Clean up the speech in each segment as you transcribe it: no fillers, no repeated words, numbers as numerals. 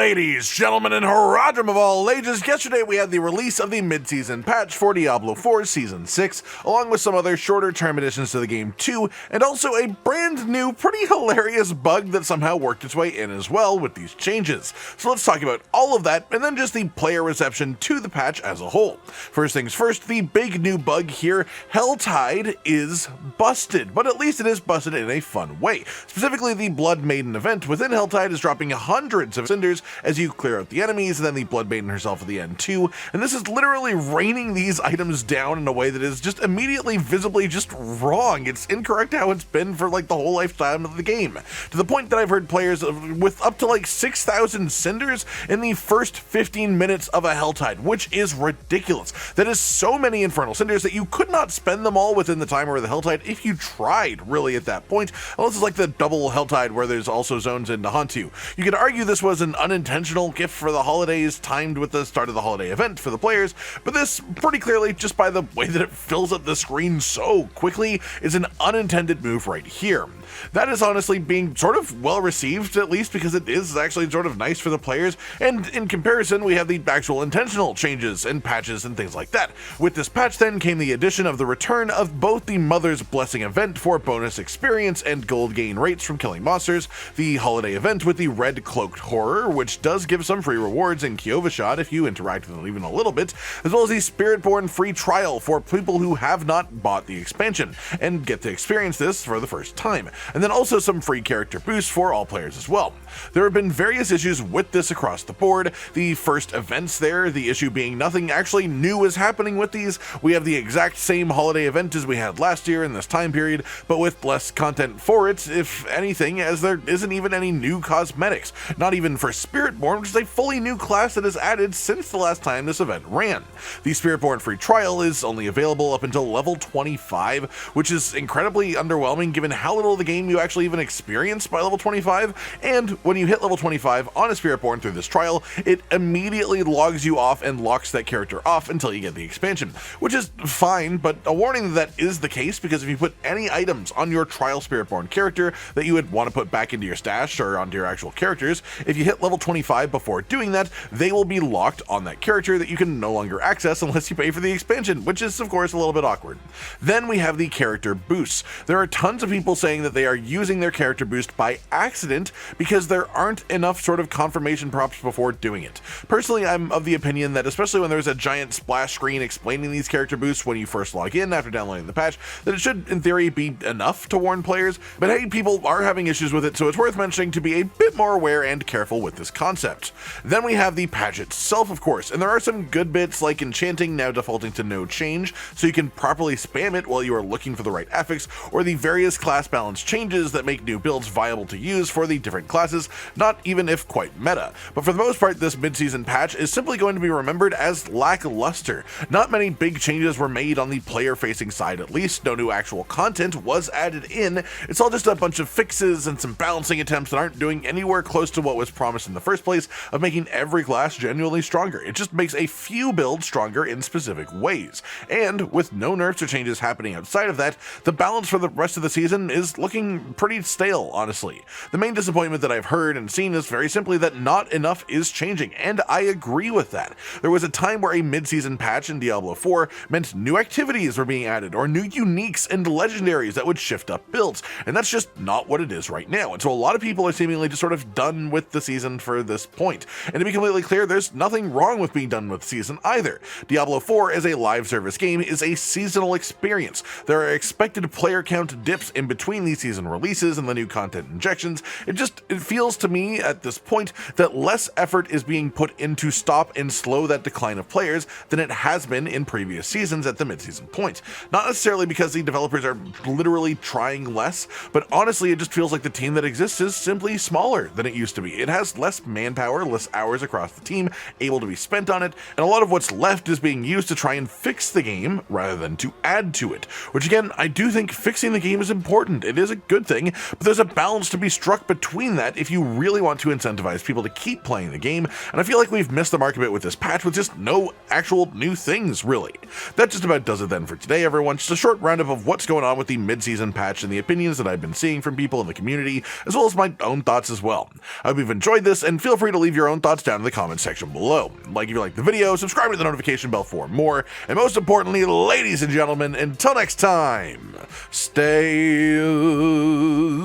Ladies, gentlemen, and haradrim of all ages, yesterday we had the release of the mid-season patch for Diablo 4 Season 6, along with some other shorter-term additions to the game too, and also a brand new, pretty hilarious bug that somehow worked its way in as well with these changes. So let's talk about all of that, and then just the player reception to the patch as a whole. First things first, the big new bug here, Helltide is busted, but at least it is busted in a fun way. Specifically, the Blood Maiden event within Helltide is dropping hundreds of cinders as you clear out the enemies, and then the Blood Maiden herself at the end too, and this is literally raining these items down in a way that is just immediately visibly just wrong. It's incorrect how it's been for like the whole lifetime of the game, to the point that I've heard players with up to like 6,000 cinders in the first 15 minutes of a Helltide, which is ridiculous. That is so many infernal cinders that you could not spend them all within the timer of the Helltide if you tried really at that point, unless it's like the double Helltide where there's also zones in to haunt you. You could argue this was an unintentional gift for the holidays timed with the start of the holiday event for the players, but this pretty clearly, just by the way that it fills up the screen so quickly, is an unintended move right here. That is honestly being sort of well received, at least because it is actually sort of nice for the players, and in comparison we have the actual intentional changes and patches and things like that. With this patch then came the addition of the return of both the Mother's Blessing event for bonus experience and gold gain rates from killing monsters, the holiday event with the Red Cloaked Horror, which does give some free rewards in Kyovashad if you interact with them even a little bit, as well as the Spiritborn free trial for people who have not bought the expansion and get to experience this for the first time, and then also some free character boosts for all players as well. There have been various issues with this across the board. The first events there, the issue being nothing actually new is happening with these. We have the exact same holiday event as we had last year in this time period, but with less content for it, if anything, as there isn't even any new cosmetics, not even for Spiritborn, which is a fully new class that is added since the last time this event ran. The Spiritborn free trial is only available up until level 25, which is incredibly underwhelming given how little of the game you actually even experience by level 25, and when you hit level 25 on a Spiritborn through this trial, it immediately logs you off and locks that character off until you get the expansion, which is fine, but a warning that is the case, because if you put any items on your trial Spiritborn character that you would want to put back into your stash or onto your actual characters, if you hit level 25 before doing that, they will be locked on that character that you can no longer access unless you pay for the expansion, which is of course a little bit awkward. Then we have the character boosts. There are tons of people saying that they are using their character boost by accident because there aren't enough sort of confirmation prompts before doing it. Personally, I'm of the opinion that especially when there's a giant splash screen explaining these character boosts when you first log in after downloading the patch, that it should in theory be enough to warn players, but hey, people are having issues with it, so it's worth mentioning to be a bit more aware and careful with this concept. Then we have the patch itself, of course, and there are some good bits like enchanting now defaulting to no change, so you can properly spam it while you are looking for the right affix, or the various class balance changes that make new builds viable to use for the different classes, not even if quite meta. But for the most part, this mid-season patch is simply going to be remembered as lackluster. Not many big changes were made on the player-facing side, at least. No new actual content was added in. It's all just a bunch of fixes and some balancing attempts that aren't doing anywhere close to what was promised in the first place of making every class genuinely stronger. It just makes a few builds stronger in specific ways. And with no nerfs or changes happening outside of that, the balance for the rest of the season is looking pretty stale, honestly. The main disappointment that I've heard and seen is very simply that not enough is changing, and I agree with that. There was a time where a mid-season patch in Diablo 4 meant new activities were being added, or new uniques and legendaries that would shift up builds, and that's just not what it is right now. And so a lot of people are seemingly just sort of done with the season for this point. And to be completely clear, there's nothing wrong with being done with the season either. Diablo 4 as a live service game is a seasonal experience. There are expected player count dips in between these season releases and the new content injections. It feels to me at this point that less effort is being put into stop and slow that decline of players than it has been in previous seasons at the mid-season point. Not necessarily because the developers are literally trying less, but honestly it just feels like the team that exists is simply smaller than it used to be. It has less manpower, less hours across the team able to be spent on it, and a lot of what's left is being used to try and fix the game rather than to add to it. Which again, I do think fixing the game is important. It is is a good thing, but there's a balance to be struck between that if you really want to incentivize people to keep playing the game, and I feel like we've missed the mark a bit with this patch with just no actual new things, really. That just about does it then for today, everyone. Just a short roundup of what's going on with the mid-season patch and the opinions that I've been seeing from people in the community, as well as my own thoughts as well. I hope you've enjoyed this, and feel free to leave your own thoughts down in the comments section below. Like if you like the video, subscribe to the notification bell for more, and most importantly, ladies and gentlemen, until next time, stay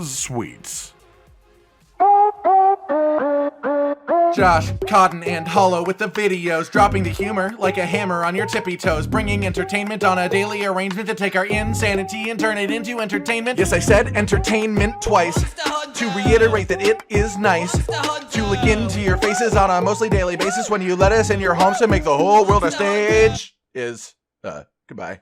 sweet. Josh, Cotton, and Hollow with the videos, dropping the humor like a hammer on your tippy toes, bringing entertainment on a daily arrangement to take our insanity and turn it into entertainment. Yes, I said entertainment twice, to reiterate that it is nice to look into your faces on a mostly daily basis when you let us in your homes to make the whole world a stage. Goodbye.